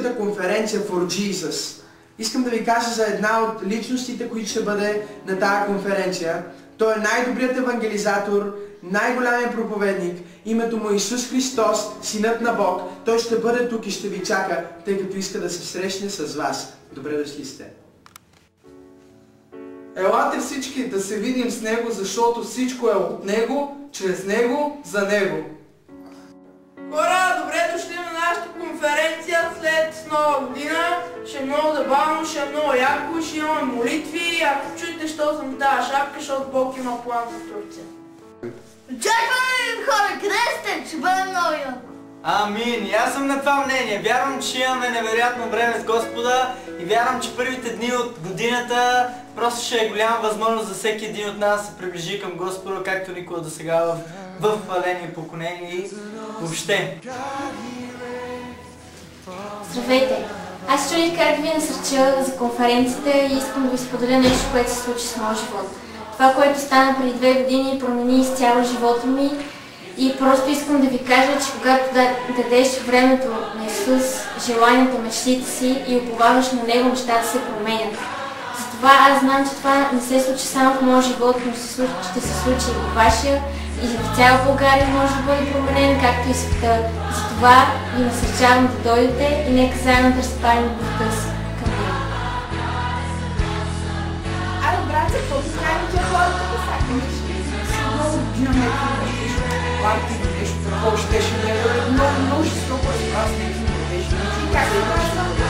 Евангелическата конференция For Jesus. Искам да ви кажа за една от личностите, които ще бъде на тази конференция. Той е най-добрият евангелизатор, най-голямият проповедник. Името му е Исус Христос, Синът на Бог. Той ще бъде тук и ще ви чака, тъй като иска да се срещне с вас. Добре дошли сте. Елате всички да се видим с Него, защото всичко е от Него, чрез Него, за Него. Хора, добре дошли на нашата конференция след нова година. Ще е много забавно, ще е много яко, ще имаме молитви. Ако чуете, що съм тази шапка, защото Бог има план за Турция. Очакваме хора, къде сте? Ще бъде много яко. Амин! И аз съм на това мнение. Вярвам, че имаме невероятно време с Господа и вярвам, че първите дни от годината просто ще е голяма възможност за всеки един от нас да се приближи към Господа, както никога до сега в хваление и поклонение и въобще. Здравейте! Аз чуих как да ви насърча за конференцията и искам да ви споделя нещо, което се случи с моя живот. Това, което стана преди 2 години, промени изцяло живота ми и просто искам да ви кажа, че когато дадеш времето на Исус, желанията, мечтите си и уповаваш на Него, нещата се променят. Затова аз знам, че това не се случи само в моя живот, но ще се случи и в вашия, и в цяла България може да бъде променен, както и света. Затова ви насърчавам да дойдете и нека заедно да разпалим любовта си към Него. Абе, брате, какво ти правим тия хората да са? Много динаме парти, нещо такова щеше да е много жестоко. Аз не знам, И как се прави?